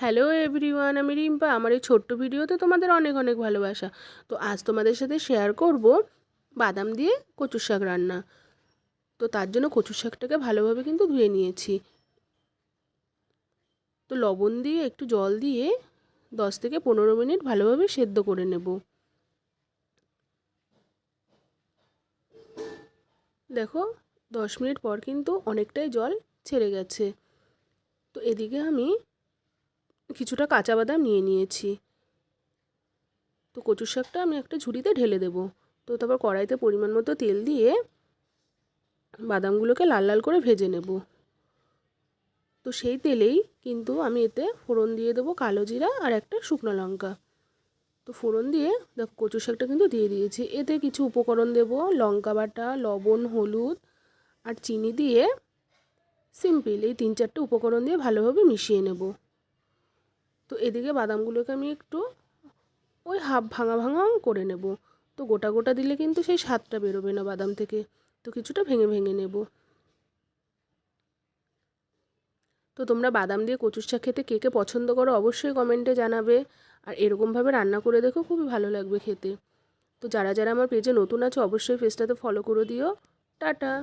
Hello everyone, আমি রিম্পা। আমার এই ছোট্ট ভিডিওতে তোমাদের অনেক অনেক ভালোবাসা। তো আজ তোমাদের সাথে শেয়ার করব বাদাম দিয়ে কচুর শাক রান্না। তো তার জন্য কচুর শাকটাকে ভালোভাবে কিন্তু ধুয়ে নিয়েছি। তো লবণ দিয়ে একটু জল দিয়ে 10 থেকে 15 মিনিট ভালোভাবে সেদ্ধ করে নেব। দেখো, 10 মিনিট পর কিন্তু অনেকটাই জল ছেড়ে গেছে। তো এদিকে আমি কিছুটা কাঁচা বাদাম নিয়ে নিয়েছি। তো কচুর শাকটা আমি একটা ঝুড়িতে ঢেলে দেব। তো তারপর কড়াইতে পরিমাণ মতো তেল দিয়ে বাদামগুলোকে লাল লাল করে ভেজে নেব। তো সেই তেলেই কিন্তু আমি এতে ফোড়ন দিয়ে দেবো কালো জিরা আর একটা শুকনো লঙ্কা। তো ফোড়ন দিয়ে দেখো কচু শাকটা কিন্তু দিয়ে দিয়েছি। এতে কিছু উপকরণ দেব, লঙ্কা বাটা, লবণ, হলুদ আর চিনি দিয়ে সিম্পল এই 3-4টে উপকরণ দিয়ে ভালোভাবে মিশিয়ে নেব। তো এদিকে বাদামগুলোকে আমি একটু ওই হাফ ভাঙা ভাঙা করে নেব। তো গোটা গোটা দিলে কিন্তু সেই স্বাদটা বেরোবে না বাদাম থেকে, তো কিছুটা ভেঙে ভেঙে নেব। তো তোমরা বাদাম দিয়ে কচুর শাক খেতে কে কে পছন্দ করো অবশ্যই কমেন্টে জানাবে। আর এরকমভাবে রান্না করে দেখো, খুবই ভালো লাগবে খেতে। তো যারা যারা আমার পেজে নতুন আছো অবশ্যই পেজটাতে ফলো করে দিও। টাটা।